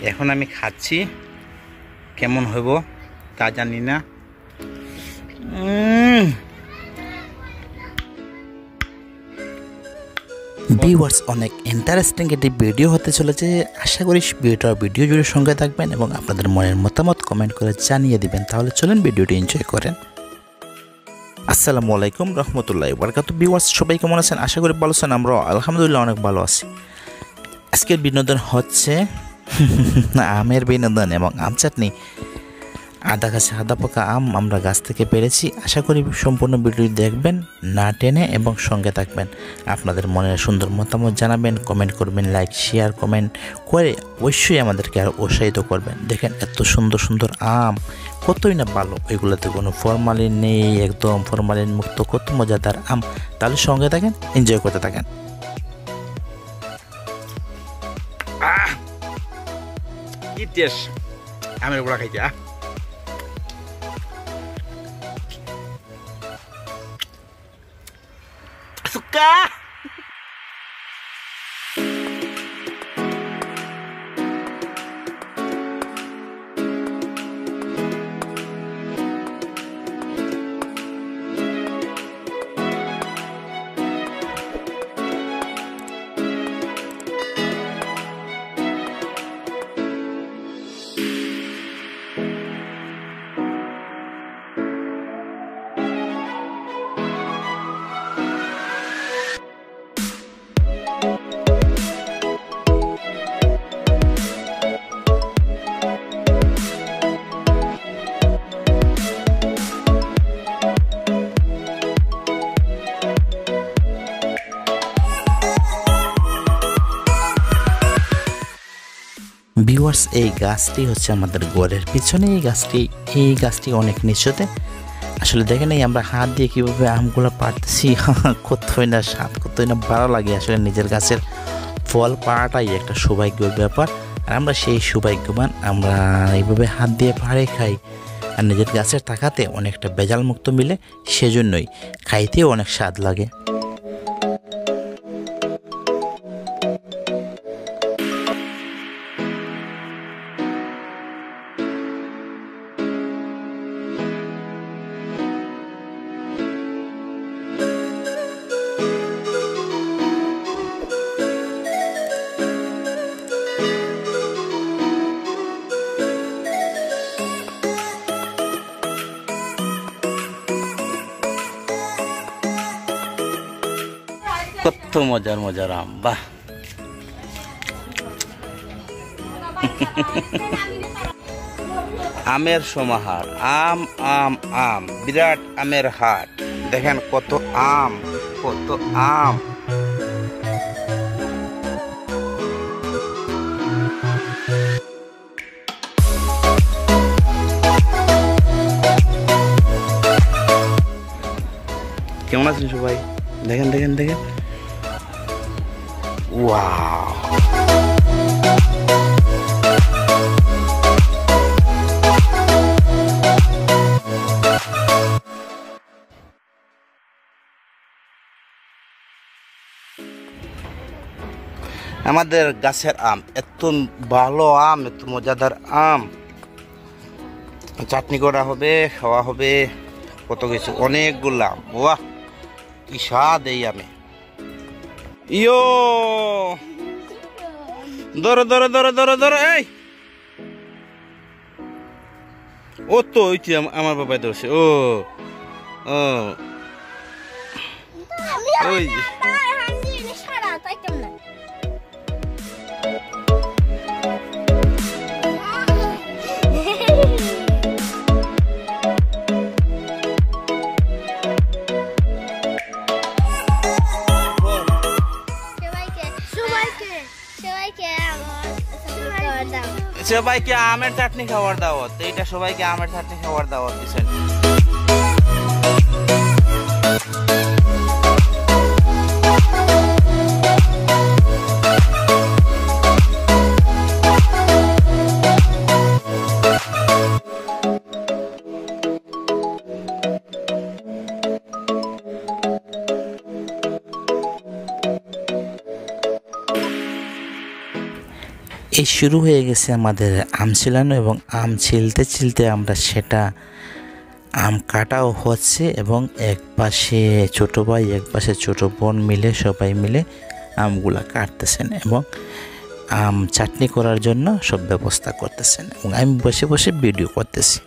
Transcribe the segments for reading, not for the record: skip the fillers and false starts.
এখন আমি খাচ্ছি, কেমন হইব তা জানি না। ভিউয়ার্স, অনেক ইন্টারেস্টিং একটি ভিডিও হতে চলেছে। আশা করি ভিডিও জুড়ে সঙ্গে থাকবেন এবং আপনাদের মনের মতামত কমেন্ট করে জানিয়ে দিবেন। তাহলে চলুন ভিডিওটি এনজয় করেন। আসসালামু আলাইকুম রহমতুল্লাহি ওয়া বারাকাতুহু। ভিউয়ার্স, সবাই কেমন আছেন? আশা করি ভালো আছেন। আমরা আলহামদুলিল্লাহ অনেক ভালো আছি। আজকের বিনোদন হচ্ছে আমের বিনোদন এবং আম চাটনি। আদা গাছে আদা পাকা আম আমরা গাছ থেকে পেরেছি। আশা করি সম্পূর্ণ ভিডিওটি দেখবেন, না টেনে, এবং সঙ্গে থাকবেন। আপনাদের মনের সুন্দর মতামত জানাবেন, কমেন্ট করবেন, লাইক শেয়ার কমেন্ট করে অবশ্যই আমাদেরকে আরও উৎসাহিত করবেন। দেখেন এত সুন্দর সুন্দর আম, কতই না ভালো। এগুলোতে কোনো ফরমালিন নেই, একদম ফরমালিন মুক্ত, কত মজাদার আম। তাহলে সঙ্গে থাকেন, এনজয় করতে থাকেন। কি টেস্ট আমের গোড়া খাইতে। Suka. ভিউয়ার্স, এই গাছটি হচ্ছে আমাদের ঘরের পিছনে। এই গাছটি অনেক নিচুতে। আসলে দেখেন, এই আমরা হাত দিয়ে কীভাবে আমগুলো পাড়তেছি, কতই না স্বাদ, কতই না ভালো লাগে। আসলে নিজের গাছের ফল পাড়াটাই একটা সৌভাগ্যের ব্যাপার। আর আমরা সেই সৌভাগ্যবান, আমরা এইভাবে হাত দিয়ে পাড়ে খাই। আর নিজের গাছের টাকাতে অনেকটা ভেজাল মুক্ত মিলে, সেজন্যই খাইতেও অনেক স্বাদ লাগে। কত মজার মজার আম, বাহ। আমের সমাহার, আম আম আম, বিরাট আমের হাট। দেখেন কত আম, কত আম। কেমন আছেন সবাই? দেখেন দেখেন দেখেন, ওয়াও। আমাদের গাছের আম এত ভালো আম, এত মজাদার আম। চাটনি করা হবে, খাওয়া হবে, কত কিছু, অনেকগুলা। বাহ, কি স্বাদ এই আমে। ইয়ো, ধরো ধরো ধরো ধরো ধরো, এই ও তো ওইটি আমার বাবাই ধরছে। ও ও ওই সবাইকে আমের চাটনি খাওয়ার দাওয়াত। এইটা সবাইকে আমের চাটনি খাওয়ার দাওয়াত দিচ্ছেন। এই শুরু হয়ে গেছে আমাদের আম ছিলানো, এবং আম ছিলতে ছিলতে আমরা সেটা আম কাটাও হচ্ছে, এবং এক পাশে ছোট ভাই এক পাশে ছোট বোন মিলে সবাই মিলে আমগুলা কাটতেছেন এবং আম চাটনি করার জন্য সব ব্যবস্থা করতেছেন, এবং আমি বসে বসে ভিডিও করতেছি।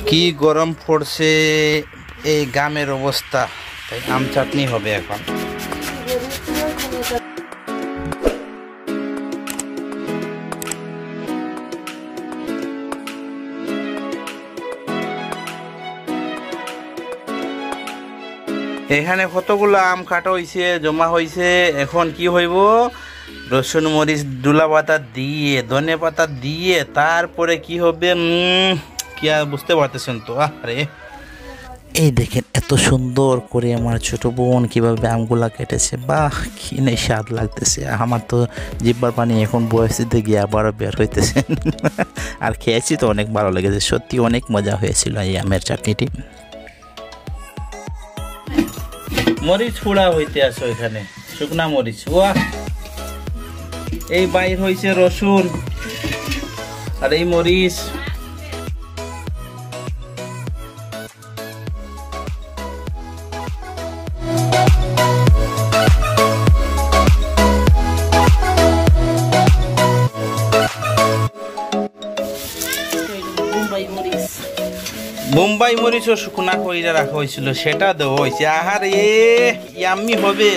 কি গরম পড়ছে, এই গ্রামের অবস্থা, তাই আম চাটনি হবে এখন। এখানে কতগুলো আম কাটা হয়েছে, জমা হয়েছে। এখন কি হইব, রসুন মরিচ দুলা পাতা দিয়ে ধনে পাতা দিয়ে তারপরে কি হবে কি আর বুঝতে পারতেছেন তো। আরে এই দেখেন এত সুন্দর করে আমার ছোট বোন কিভাবে আমগুলা কেটেছে, বাহ কি নেই স্বাদ লাগতেছে। আমার তো জিহ্বার পানি এখন বয়সিতে গিয়ে আবারও বের হইতেছে। আর খেয়েছি তো অনেক ভালো লেগেছে, সত্যি অনেক মজা হয়েছিল এই আমের চাটনিটি। মরিচ ফুড়া হইতে আছে এখানে, শুকনা মরিচ। ওয়াহ, এই বাইর হয়েছে রসুন আর এই মরিচ। বোম্বাই মরিচও শুকনা কইরা রাখা হয়েছিল, সেটা দেওয়া হয়েছে। আহারে ইয়াম্মি হবে।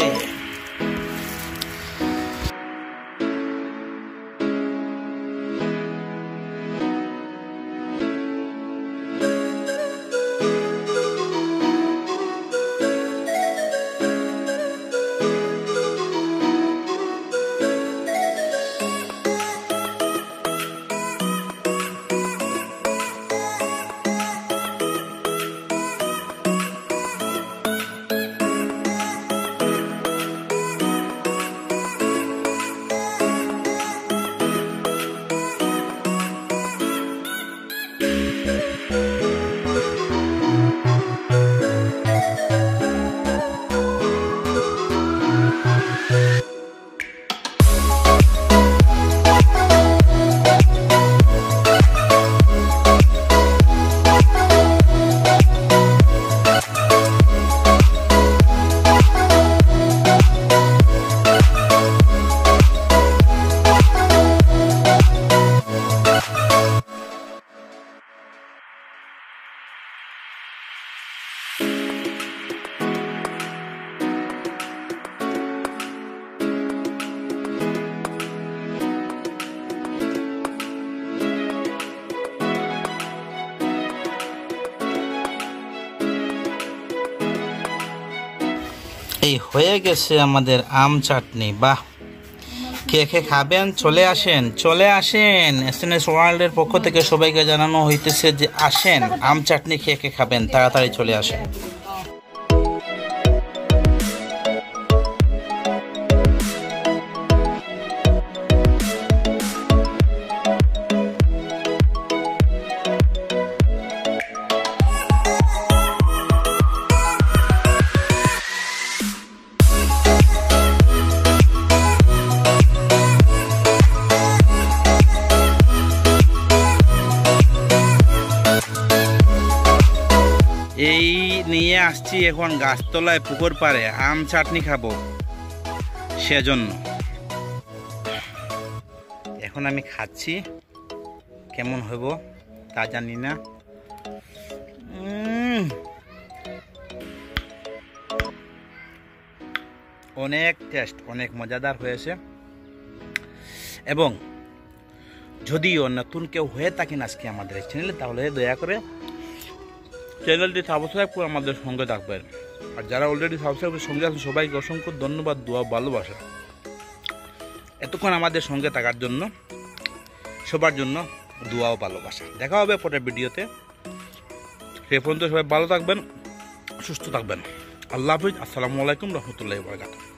এই হয়ে গেছে আমাদের আম চাটনি। বাহ, কে কে খাবেন চলে আসেন, চলে আসেন। এসএনএস ওয়ার্ল্ডের পক্ষ থেকে সবাইকে জানানো হইতেছে যে আসেন, আম চাটনি কে কে খাবেন তাড়াতাড়ি চলে আসেন। এই নিয়ে আসছি এখন গাছতলায় পুকুর পাড়ে আম চাটনি খাবো, সেজন্য এখন আমি খাচ্ছি। কেমন হইব তা জানি না। অনেক টেস্ট, অনেক মজাদার হয়েছে। এবং যদিও নতুন কেউ হয়ে থাকেন আজকে আমাদের এই চ্যানেলে, তাহলে দয়া করে চ্যানেলটি সাবস্ক্রাইব করে আমাদের সঙ্গে থাকবেন। আর যারা অলরেডি সাবস্ক্রাইব করে সঙ্গে আছেন সবাইকে অসংখ্য ধন্যবাদ, দোয়া ভালোবাসা এতক্ষণ আমাদের সঙ্গে থাকার জন্য। সবার জন্য দোয়া ও ভালোবাসা। দেখা হবে পরের ভিডিওতে। সে পর্যন্ত সবাই ভালো থাকবেন, সুস্থ থাকবেন। আল্লাহ হাফিজ। আসসালামু আলাইকুম রহমতুল্লাহি ওয়া বারাকাতুহু।